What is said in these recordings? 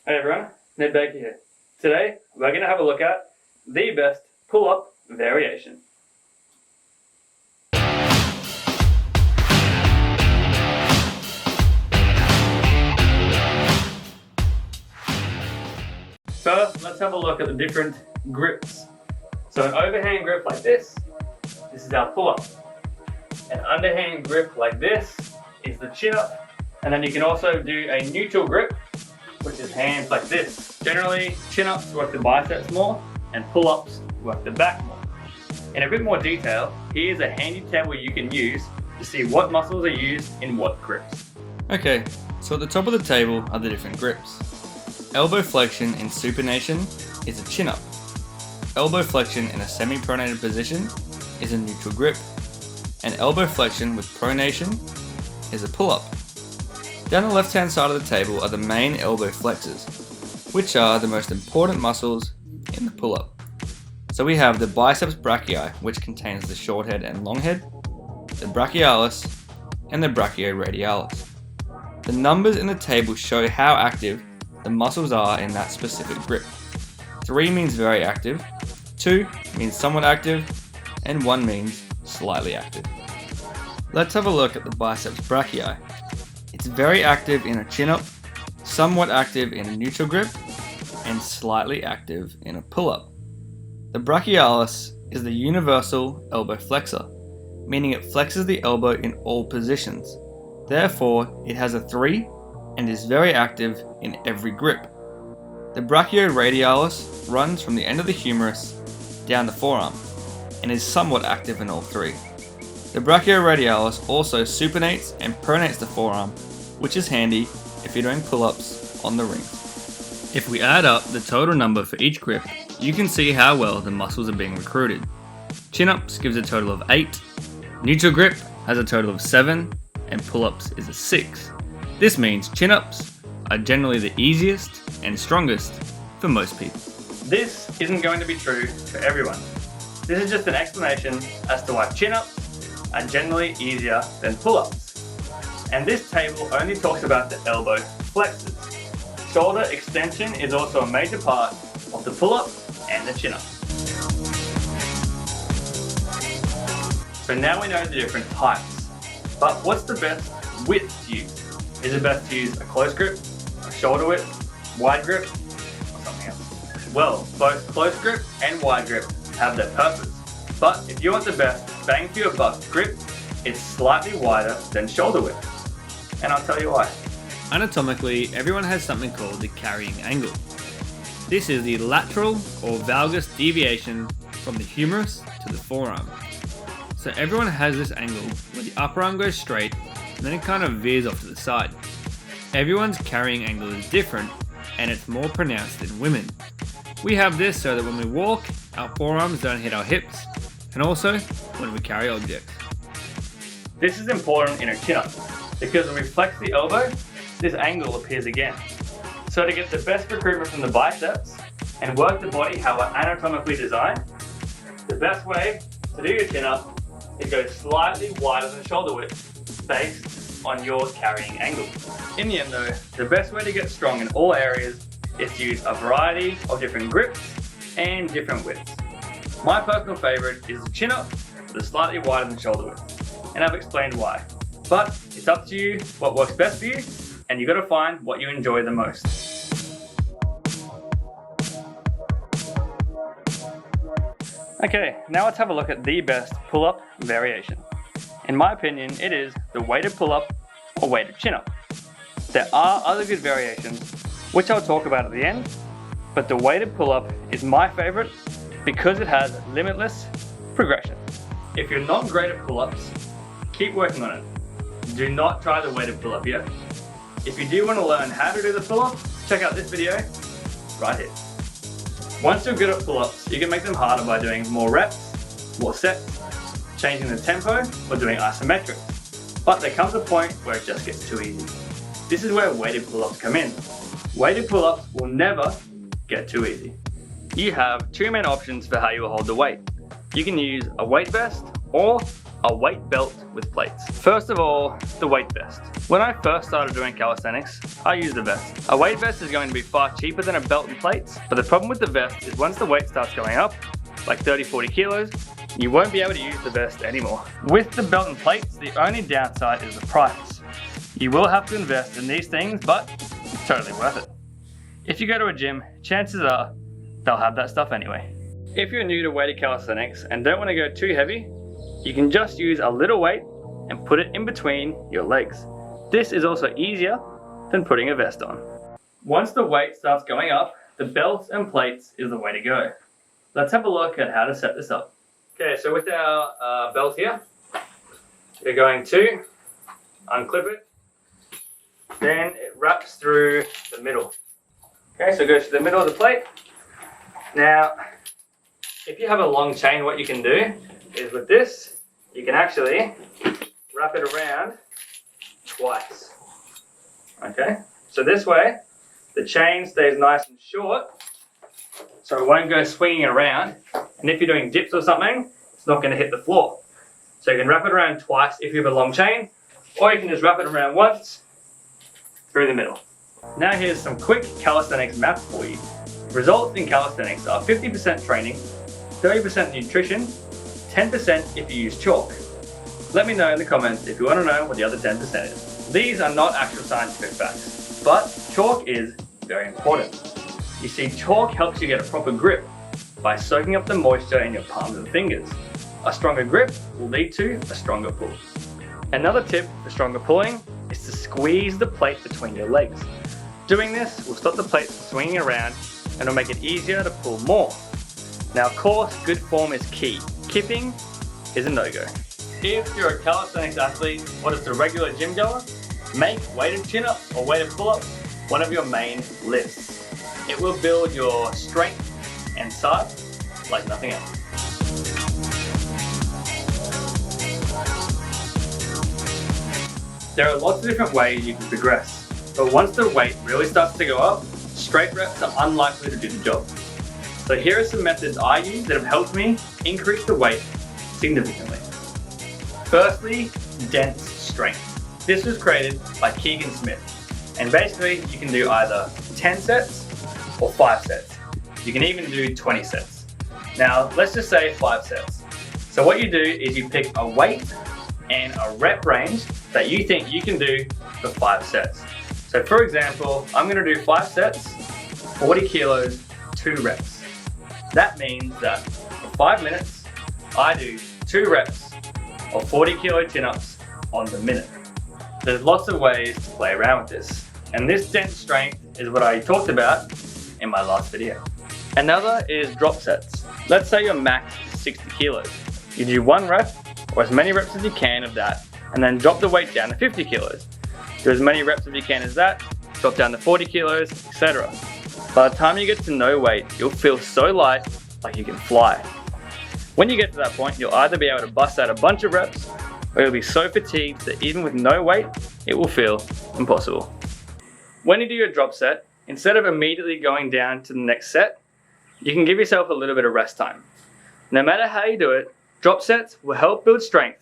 Hey everyone, Ned Baker here. Today we're going to have a look at the best pull-up variation. First, let's have a look at the different grips. So an overhand grip like this is our pull-up. An underhand grip like this is the chin-up. And then you can also do a neutral grip, which is hands like this. Generally, chin-ups work the biceps more, and pull-ups work the back more. In a bit more detail, here's a handy table you can use to see what muscles are used in what grips. Okay, so at the top of the table are the different grips. Elbow flexion in supination is a chin-up. Elbow flexion in a semi-pronated position is a neutral grip. And elbow flexion with pronation is a pull-up. Down the left-hand side of the table are the main elbow flexors, which are the most important muscles in the pull-up. So we have the biceps brachii, which contains the short head and long head, the brachialis, and the brachioradialis. The numbers in the table show how active the muscles are in that specific grip. 3 means very active, 2 means somewhat active, and 1 means slightly active. Let's have a look at the biceps brachii. It's very active in a chin-up, somewhat active in a neutral grip, and slightly active in a pull-up. The brachialis is the universal elbow flexor, meaning it flexes the elbow in all positions. Therefore, it has a 3 and is very active in every grip. The brachioradialis runs from the end of the humerus down the forearm and is somewhat active in all 3. The brachioradialis also supinates and pronates the forearm, which is handy if you're doing pull-ups on the rings. If we add up the total number for each grip, you can see how well the muscles are being recruited. Chin-ups gives a total of 8, neutral grip has a total of 7, and pull-ups is a 6. This means chin-ups are generally the easiest and strongest for most people. This isn't going to be true for everyone. This is just an explanation as to why chin-ups are generally easier than pull-ups. And this table only talks about the elbow flexors. Shoulder extension is also a major part of the pull-up and the chin-up. So now we know the different types. But what's the best width to use? Is it best to use a close grip, a shoulder width, wide grip, or something else? Well, both close grip and wide grip have their purpose. But if you want the best bang for your buck grip, it's slightly wider than shoulder width. And I'll tell you why. Anatomically, everyone has something called the carrying angle. This is the lateral or valgus deviation from the humerus to the forearm. So everyone has this angle where the upper arm goes straight and then it kind of veers off to the side. Everyone's carrying angle is different and it's more pronounced in women. We have this so that when we walk, our forearms don't hit our hips, and also when we carry objects. This is important in a chin-up because when we flex the elbow, this angle appears again. So to get the best recruitment from the biceps and work the body how we're anatomically designed, the best way to do your chin-up is go slightly wider than shoulder width based on your carrying angle. In the end though, the best way to get strong in all areas is to use a variety of different grips and different widths. My personal favorite is the chin-up with a slightly wider than shoulder width, and I've explained why. But it's up to you what works best for you, and you gotta find what you enjoy the most. Okay, now let's have a look at the best pull-up variation. In my opinion, it is the weighted pull-up or weighted chin-up. There are other good variations, which I'll talk about at the end, but the weighted pull-up is my favorite because it has limitless progression. If you're not great at pull-ups, keep working on it. Do not try the weighted pull-up yet. If you do want to learn how to do the pull-up, check out this video right here. Once you're good at pull-ups, you can make them harder by doing more reps, more sets, changing the tempo, or doing isometric. But there comes a point where it just gets too easy. This is where weighted pull-ups come in. Weighted pull-ups will never get too easy. You have 2 main options for how you will hold the weight. You can use a weight vest or a weight belt with plates. First of all, the weight vest. When I first started doing calisthenics, I used a vest. A weight vest is going to be far cheaper than a belt and plates, but the problem with the vest is once the weight starts going up, like 30-40 kilos, you won't be able to use the vest anymore. With the belt and plates, the only downside is the price. You will have to invest in these things, but it's totally worth it. If you go to a gym, chances are they'll have that stuff anyway. If you're new to weighted calisthenics and don't want to go too heavy, you can just use a little weight and put it in between your legs. This is also easier than putting a vest on. Once the weight starts going up, the belts and plates is the way to go. Let's have a look at how to set this up. Okay, so with our belt here, we're going to unclip it, then it wraps through the middle. Okay, so it goes to the middle of the plate. Now, if you have a long chain, what you can do is with this, you can actually wrap it around twice. Okay, so this way, the chain stays nice and short, so it won't go swinging around, and if you're doing dips or something, it's not going to hit the floor. So you can wrap it around twice if you have a long chain, or you can just wrap it around once through the middle. Now here's some quick calisthenics math for you. Results in calisthenics are 50% training, 30% nutrition, 10% if you use chalk. Let me know in the comments if you want to know what the other 10% is. These are not actual scientific facts, but chalk is very important. You see, chalk helps you get a proper grip by soaking up the moisture in your palms and fingers. A stronger grip will lead to a stronger pull. Another tip for stronger pulling is to squeeze the plate between your legs. Doing this will stop the plate from swinging around and will make it easier to pull more. Now of course, good form is key. Kipping is a no-go. If you're a calisthenics athlete or just a regular gym goer, make weighted chin-ups or weighted pull-ups one of your main lifts. It will build your strength and size like nothing else. There are lots of different ways you can progress, but once the weight really starts to go up, straight reps are unlikely to do the job. So here are some methods I use that have helped me increase the weight significantly. Firstly, dense strength. This was created by Keegan Smith, and basically you can do either 10 sets or 5 sets. You can even do 20 sets. Now let's just say 5 sets. So what you do is you pick a weight and a rep range that you think you can do for 5 sets. So for example, I'm going to do 5 sets, 40 kilos, 2 reps. That means that for 5 minutes, I do 2 reps of 40 kilo chin-ups on the minute. There's lots of ways to play around with this, and this dense strength is what I talked about in my last video. Another is drop sets. Let's say your max is 60 kilos. You do 1 rep or as many reps as you can of that, and then drop the weight down to 50 kilos. Do as many reps as you can as that, drop down to 40 kilos, etc. By the time you get to no weight, you'll feel so light, like you can fly. When you get to that point, you'll either be able to bust out a bunch of reps, or you'll be so fatigued that even with no weight, it will feel impossible. When you do your drop set, instead of immediately going down to the next set, you can give yourself a little bit of rest time. No matter how you do it, drop sets will help build strength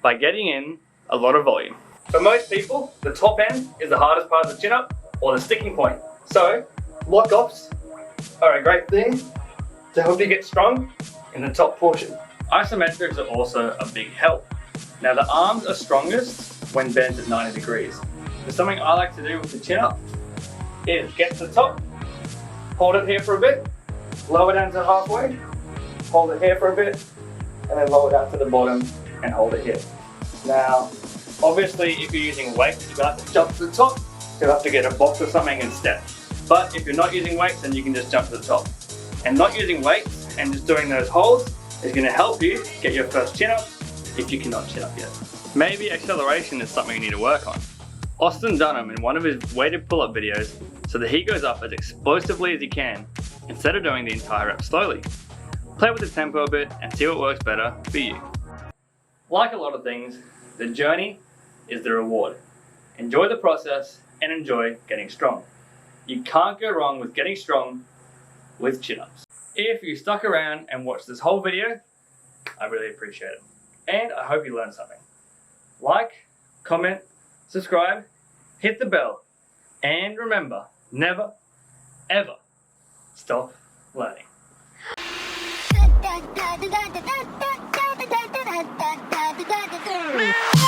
by getting in a lot of volume. For most people, the top end is the hardest part of the chin-up or the sticking point. So, lock-offs are a great thing to help you get strong in the top portion. Isometrics are also a big help. Now the arms are strongest when bent at 90 degrees. So something I like to do with the chin-up is get to the top, hold it here for a bit, lower down to halfway, hold it here for a bit, and then lower down to the bottom and hold it here. Now, obviously if you're using weights, you're going to have to jump to the top, so you'll have to get a box or something instead. But if you're not using weights, then you can just jump to the top. And not using weights and just doing those holds is going to help you get your first chin up if you cannot chin up yet. Maybe acceleration is something you need to work on. Austin done him in one of his weighted pull-up videos so that he goes up as explosively as he can instead of doing the entire rep slowly. Play with the tempo a bit and see what works better for you. Like a lot of things, the journey is the reward. Enjoy the process and enjoy getting strong. You can't go wrong with getting strong with chin-ups. If you stuck around and watched this whole video, I really appreciate it. and I hope you learned something. Like, comment, subscribe, hit the bell, and remember, never, ever stop learning. Da da da da da da da da da da da da da.